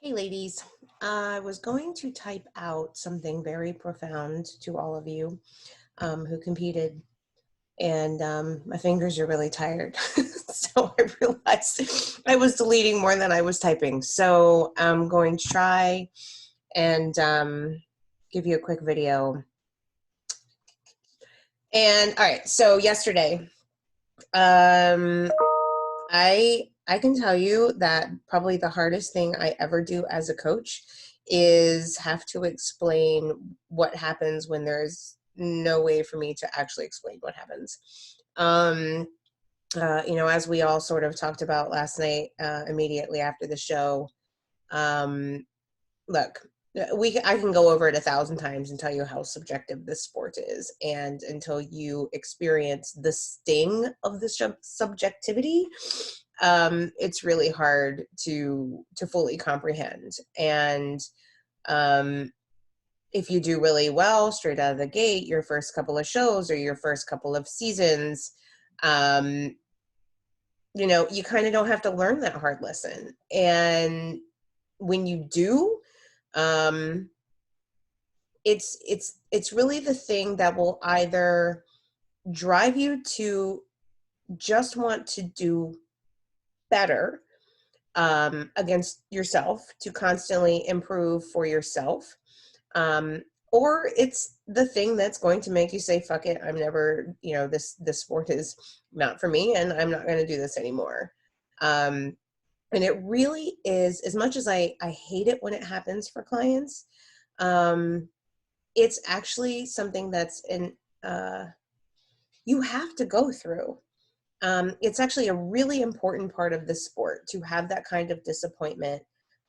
Hey ladies, I was going to type out something very profound to all of you who competed, and my fingers are really tired. So I realized I was deleting more than I was typing. So I'm going to try and give you a quick video. And all right, so yesterday, I can tell you that probably the hardest thing I ever do as a coach is have to explain what happens when there's no way for me to actually explain what happens. Um, as we all sort of talked about last night, immediately after the show, um, look, I can go over it 1,000 times and tell you how subjective this sport is, and until you experience the sting of the subjectivity, it's really hard to fully comprehend. And um, if you do really well straight out of the gate, your first couple of shows or your first couple of seasons, um, you kind of don't have to learn that hard lesson. And when you do, um, it's really the thing that will either drive you to just want to do better against yourself, to constantly improve for yourself, um, or it's the thing that's going to make you say, fuck it, I'm never, this sport is not for me and I'm not going to do this anymore. And it really is, as much as I hate it when it happens for clients, um, it's actually something that's you have to go through. It's actually a really important part of the sport to have that kind of disappointment.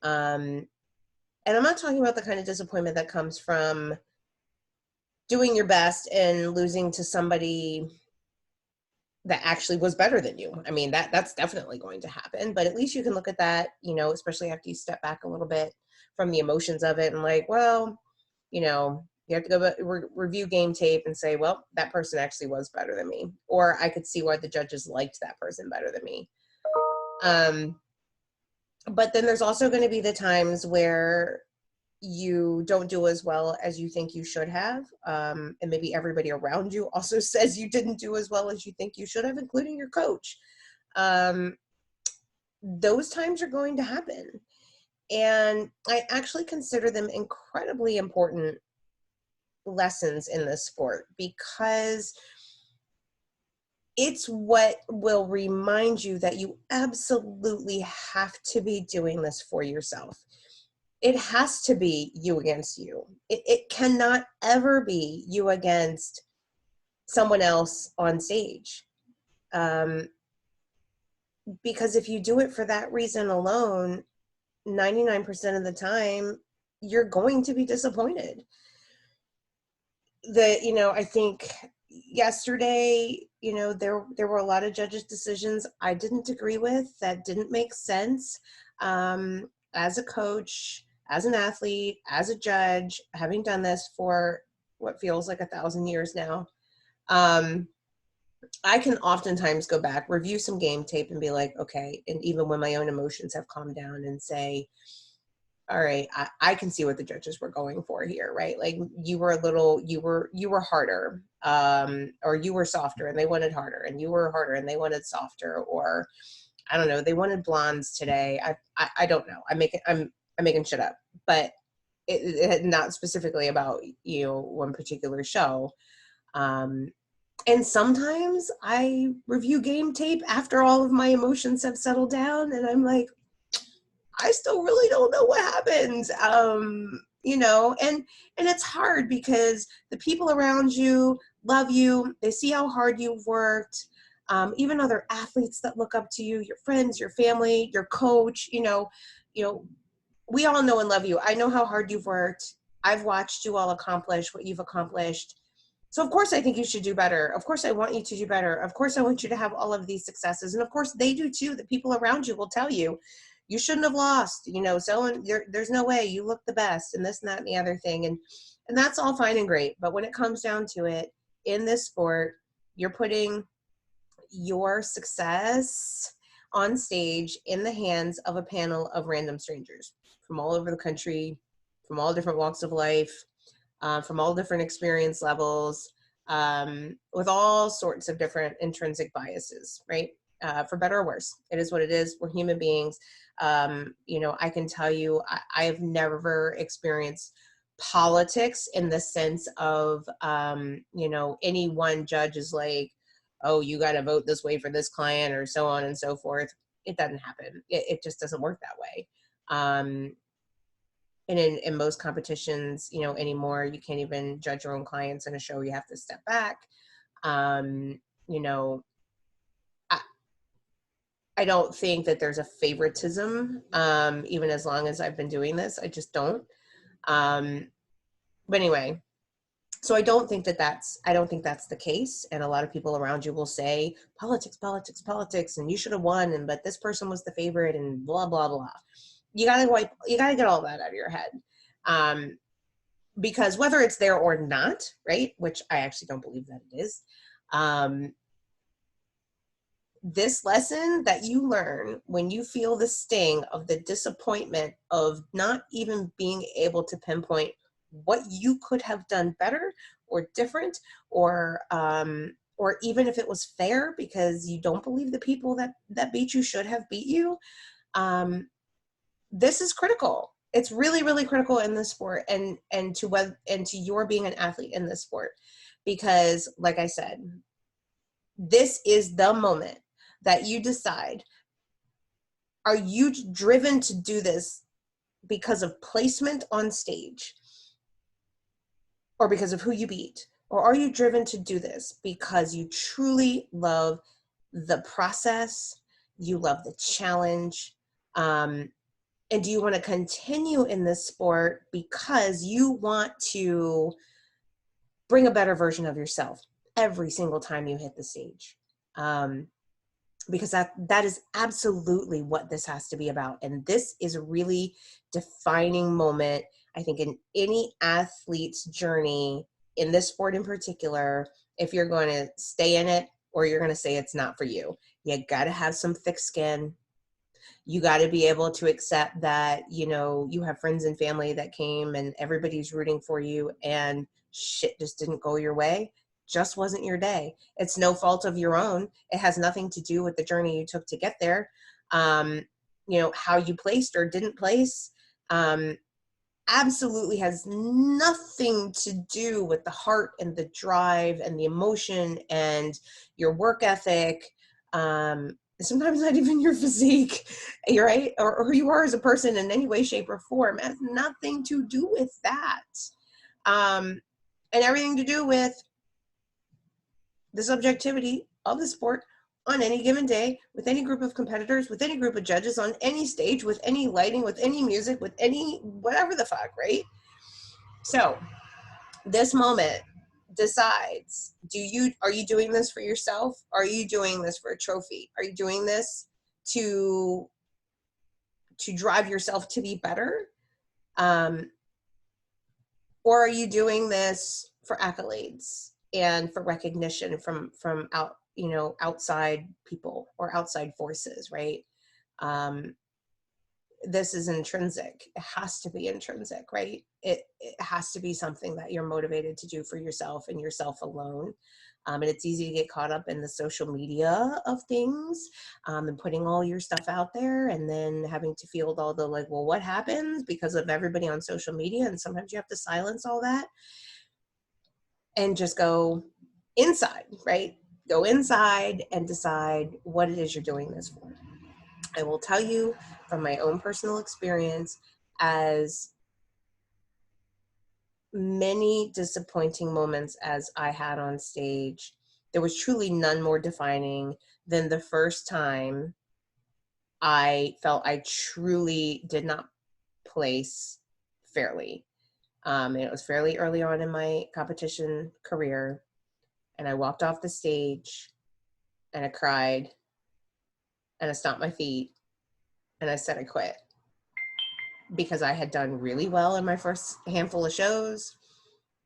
Um, and I'm not talking about the kind of disappointment that comes from doing your best and losing to somebody that actually was better than you. I mean, that's definitely going to happen, but at least you can look at that, especially after you step back a little bit from the emotions of it and like, well, you have to go review game tape and say, well, that person actually was better than me, or I could see why the judges liked that person better than me. But then there's also going to be the times where you don't do as well as you think you should have. And maybe everybody around you also says you didn't do as well as you think you should have, including your coach. Those times are going to happen. And I actually consider them incredibly important lessons in this sport, because it's what will remind you that you absolutely have to be doing this for yourself. It has to be you against you. It cannot ever be you against someone else on stage. Because if you do it for that reason alone, 99% of the time, you're going to be disappointed. I think yesterday, there were a lot of judges' decisions I didn't agree with, that didn't make sense. As a coach, as an athlete, as a judge, having done this for what feels like 1,000 years now, I can oftentimes go back, review some game tape and be like, okay, and even when my own emotions have calmed down, and say, all right, I can see what the judges were going for here, right? Like, you were harder, or you were softer and they wanted harder, and you were harder and they wanted softer, or I don't know, they wanted blondes today. I don't know. I'm making shit up, but it not specifically about, one particular show. And sometimes I review game tape after all of my emotions have settled down, and I'm like, I still really don't know what happened. And it's hard because the people around you love you. They see how hard you've worked. Even other athletes that look up to you, your friends, your family, your coach, we all know and love you. I know how hard you've worked. I've watched you all accomplish what you've accomplished. So of course I think you should do better. Of course I want you to do better. Of course I want you to have all of these successes. And of course they do too. The people around you will tell you, you shouldn't have lost, so there's no way, you look the best, and this and that and the other thing. And that's all fine and great. But when it comes down to it, in this sport, you're putting your success on stage in the hands of a panel of random strangers from all over the country, from all different walks of life, from all different experience levels, with all sorts of different intrinsic biases, right? For better or worse, it is what it is. We're human beings. I can tell you, I have never experienced politics in the sense of, any one judge is like, oh, you got to vote this way for this client or so on and so forth. It doesn't happen. It just doesn't work that way. And in most competitions, anymore, you can't even judge your own clients in a show. You have to step back. Um, you know, I, I don't think that there's a favoritism, even as long as I've been doing this. I just don't. But anyway, so I don't think that's the case. And a lot of people around you will say politics, politics, politics, and you should have won, and but this person was the favorite, and blah blah blah. You gotta get all that out of your head. Because whether it's there or not, right, which I actually don't believe that it is, this lesson that you learn when you feel the sting of the disappointment of not even being able to pinpoint what you could have done better or different, or even if it was fair, because you don't believe the people that beat you should have beat you. This is critical. It's really, really critical in this sport, and to your being an athlete in this sport, because like I said, this is the moment that you decide, are you driven to do this because of placement on stage or because of who you beat? Or are you driven to do this because you truly love the process, you love the challenge, and do you want to continue in this sport because you want to bring a better version of yourself every single time you hit the stage? Because that is absolutely what this has to be about. And this is a really defining moment, I think, in any athlete's journey in this sport in particular, if you're going to stay in it or you're going to say it's not for you. You got to have some thick skin. You got to be able to accept that, you have friends and family that came and everybody's rooting for you, and shit just didn't go your way. Just wasn't your day. It's no fault of your own. It has nothing to do with the journey you took to get there. How you placed or didn't place, absolutely has nothing to do with the heart and the drive and the emotion and your work ethic. Sometimes not even your physique, you're right, or who you are as a person in any way, shape, or form. It has nothing to do with that, and everything to do with the subjectivity of the sport on any given day, with any group of competitors, with any group of judges, on any stage, with any lighting, with any music, with any whatever the fuck, right? So this moment decides, are you doing this for yourself? Are you doing this for a trophy? Are you doing this to drive yourself to be better? Or are you doing this for accolades and for recognition from outside people or outside forces, right? This is intrinsic. It has to be intrinsic, right? It has to be something that you're motivated to do for yourself and yourself alone. And it's easy to get caught up in the social media of things, and putting all your stuff out there and then having to field all the well, what happens because of everybody on social media? And sometimes you have to silence all that and just go inside, right? Go inside and decide what it is you're doing this for. I will tell you from my own personal experience, as many disappointing moments as I had on stage, there was truly none more defining than the first time I felt I truly did not place fairly. And it was fairly early on in my competition career. And I walked off the stage and I cried and I stomped my feet and I said I quit, because I had done really well in my first handful of shows.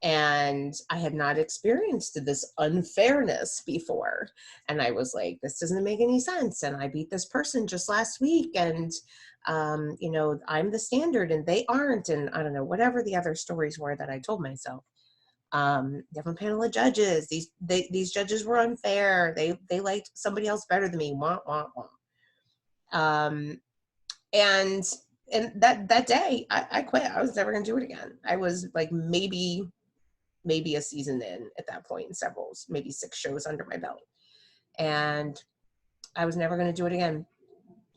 And I had not experienced this unfairness before. And I was like, this doesn't make any sense. And I beat this person just last week. And, you know, I'm the standard and they aren't. And I don't know, whatever the other stories were that I told myself. Different panel of judges. These judges were unfair. They liked somebody else better than me. Wah, wah, wah. And that day I quit. I was never going to do it again. I was like, maybe a season in at that point, maybe 6 shows under my belt. And I was never going to do it again.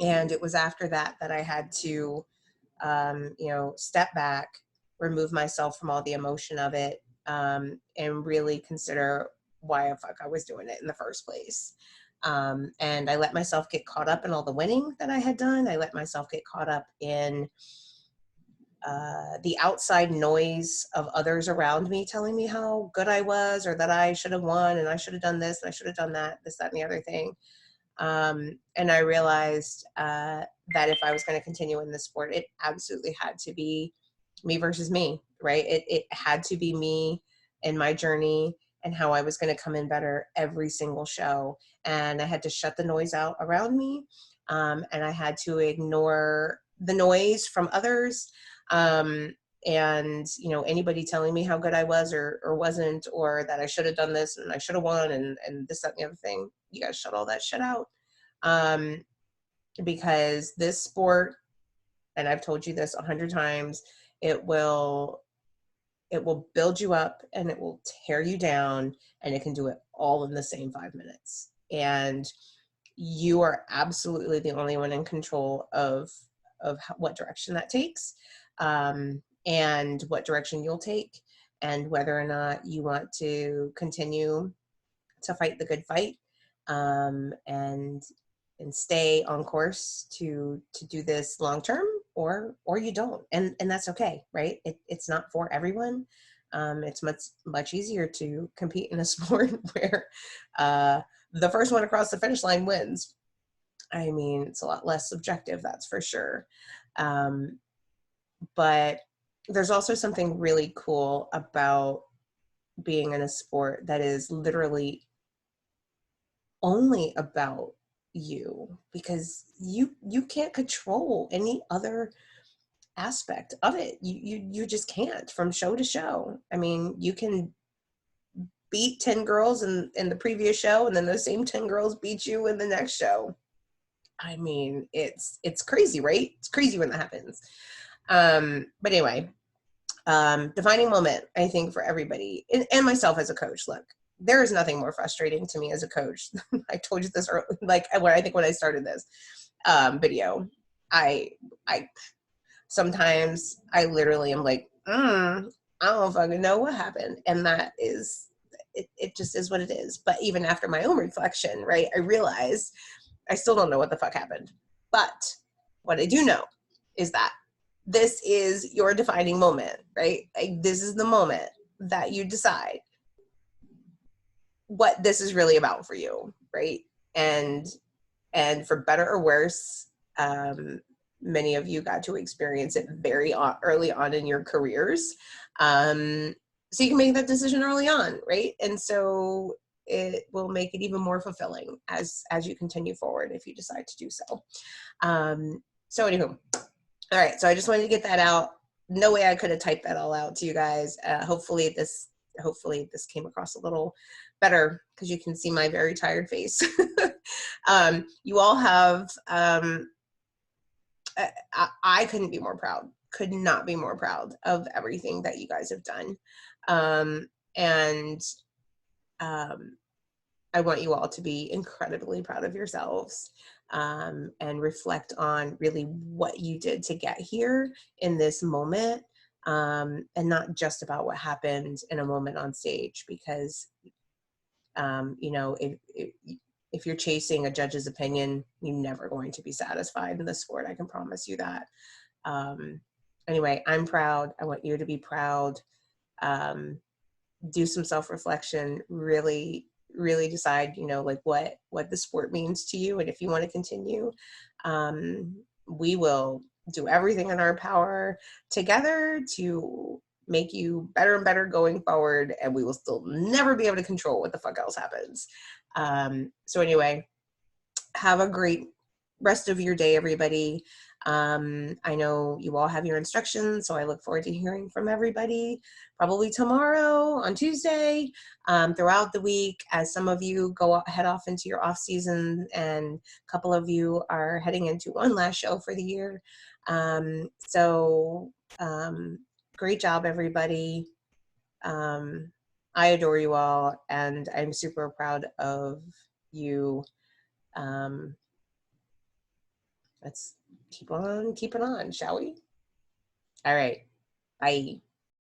And it was after that I had to, you know, step back, remove myself from all the emotion of it, and really consider why the fuck I was doing it in the first place. And I let myself get caught up in all the winning that I had done. I let myself get caught up in the outside noise of others around me telling me how good I was, or that I should have won and I should have done this and I should have done that, this, that, and the other thing. And I realized that if I was going to continue in this sport, it absolutely had to be me versus me, right? It had to be me and my journey and how I was going to come in better every single show. And I had to shut the noise out around me. And I had to ignore the noise from others. And, you know, anybody telling me how good I was or wasn't, or that I should have done this and I should have won and this, that, and the other thing, you got to shut all that shit out. Because this sport, and I've told you this 100 times, it will build you up and it will tear you down, and it can do it all in the same 5 minutes. And you are absolutely the only one in control of what direction that takes, and what direction you'll take, and whether or not you want to continue to fight the good fight, and stay on course to do this long term, or you don't, and that's okay, right? It's not for everyone. It's much easier to compete in a sport where the first one across the finish line wins. I mean, it's a lot less subjective, that's for sure. But there's also something really cool about being in a sport that is literally only about you, because you can't control any other aspect of it. You just can't, from show to show. I mean, you can beat 10 girls in the previous show, and then those same 10 girls beat you in the next show. I mean, it's crazy, right? It's crazy when that happens. But anyway, defining moment, I think, for everybody, and myself as a coach. Look, there is nothing more frustrating to me as a coach. I told you this early, like when I started this video. I sometimes I literally am like, I don't fucking know what happened, and that is it. Just is what it is. But even after my own reflection, right, I realized I still don't know what the fuck happened. But what I do know is that this is your defining moment, right? Like, this is the moment that you decide what this is really about for you, right? And for better or worse, many of you got to experience it very early on in your careers. So you can make that decision early on, right? And so it will make it even more fulfilling as you continue forward, if you decide to do so. So anywho, all right, so I just wanted to get that out. No way I could have typed that all out to you guys. Hopefully this came across a little better, because you can see my very tired face. You all have, I couldn't be more proud, could not be more proud of everything that you guys have done. And I want you all to be incredibly proud of yourselves, and reflect on really what you did to get here in this moment, and not just about what happened in a moment on stage, because you know, if you're chasing a judge's opinion, you're never going to be satisfied in this sport. I can promise you that. Anyway, I'm proud. I want you to be proud. Do some self-reflection, really decide, you know, like what the sport means to you. And if you want to continue, we will do everything in our power together to make you better and better going forward, and we will still never be able to control what the fuck else happens. So anyway, have a great rest of your day, everybody. I know you all have your instructions, so I look forward to hearing from everybody probably tomorrow on Tuesday, throughout the week, as some of you head off into your off season, and a couple of you are heading into one last show for the year. Great job, everybody. I adore you all, and I'm super proud of you. Let's keep on keeping on, shall we? All right. Bye.